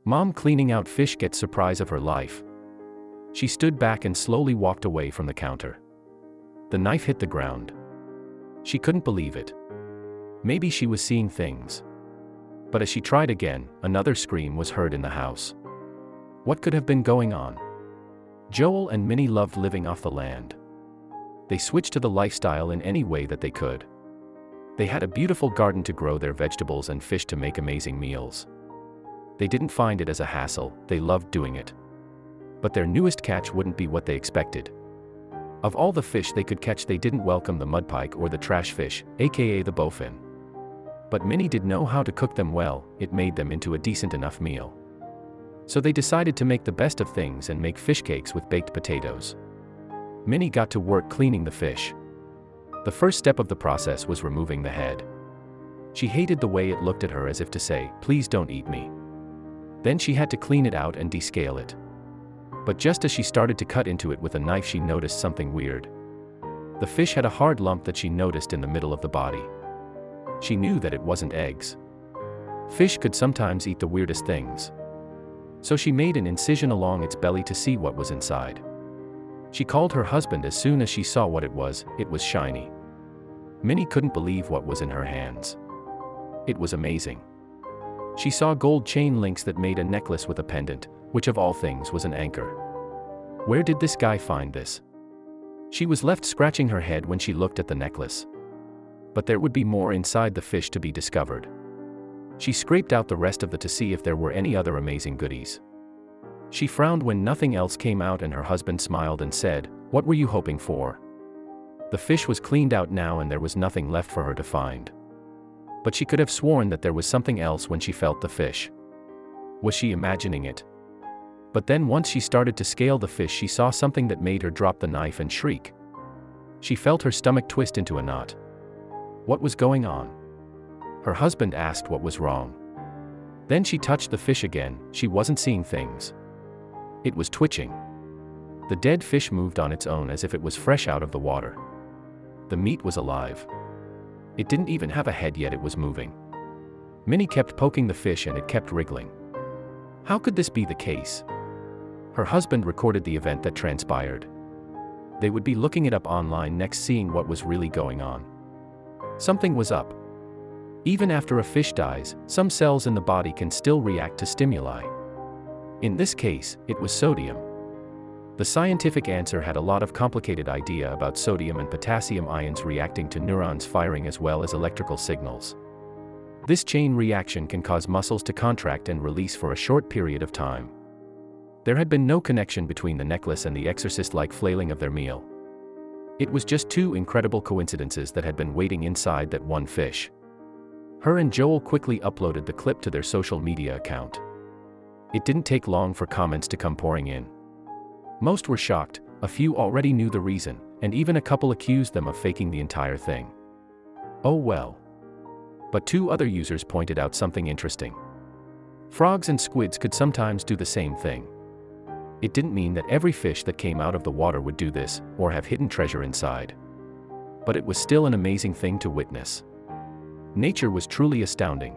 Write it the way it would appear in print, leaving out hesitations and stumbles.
Mom cleaning out fish gets surprise of her life. She stood back and slowly walked away from the counter. The knife hit the ground. She couldn't believe it. Maybe she was seeing things. But as she tried again, another scream was heard in the house. What could have been going on? Joel and Minni loved living off the land. They switched to the lifestyle in any way that they could. They had a beautiful garden to grow their vegetables and fish to make amazing meals. They didn't find it as a hassle, they loved doing it. But their newest catch wouldn't be what they expected. Of all the fish they could catch, they didn't welcome the mudpike or the trash fish, aka the bowfin. But Minni did know how to cook them well. It made them into a decent enough meal. So they decided to make the best of things and make fish cakes with baked potatoes. Minni got to work cleaning the fish. The first step of the process was removing the head. She hated the way it looked at her, as if to say, "Please don't eat me." Then she had to clean it out and descale it. But just as she started to cut into it with a knife, she noticed something weird. The fish had a hard lump that she noticed in the middle of the body. She knew that it wasn't eggs. Fish could sometimes eat the weirdest things. So she made an incision along its belly to see what was inside. She called her husband as soon as she saw what it was shiny. Minni couldn't believe what was in her hands. It was amazing. She saw gold chain links that made a necklace with a pendant, which of all things was an anchor. Where did this guy find this? She was left scratching her head when she looked at the necklace. But there would be more inside the fish to be discovered. She scraped out the rest of it to see if there were any other amazing goodies. She frowned when nothing else came out, and her husband smiled and said, "What were you hoping for?" The fish was cleaned out now and there was nothing left for her to find. But she could have sworn that there was something else when she felt the fish. Was she imagining it? But then once she started to scale the fish, she saw something that made her drop the knife and shriek. She felt her stomach twist into a knot. What was going on? Her husband asked what was wrong. Then she touched the fish again. She wasn't seeing things. It was twitching. The dead fish moved on its own as if it was fresh out of the water. The meat was alive. It didn't even have a head, yet it was moving. Minni kept poking the fish and it kept wriggling. How could this be the case? Her husband recorded the event that transpired. They would be looking it up online next, seeing what was really going on. Something was up. Even after a fish dies, some cells in the body can still react to stimuli. In this case, it was sodium. The scientific answer had a lot of complicated idea about sodium and potassium ions reacting to neurons firing as well as electrical signals. This chain reaction can cause muscles to contract and release for a short period of time. There had been no connection between the necklace and the exorcist-like flailing of their meal. It was just two incredible coincidences that had been waiting inside that one fish. Her and Joel quickly uploaded the clip to their social media account. It didn't take long for comments to come pouring in. Most were shocked, a few already knew the reason, and even a couple accused them of faking the entire thing. Oh well. But two other users pointed out something interesting. Frogs and squids could sometimes do the same thing. It didn't mean that every fish that came out of the water would do this, or have hidden treasure inside. But it was still an amazing thing to witness. Nature was truly astounding.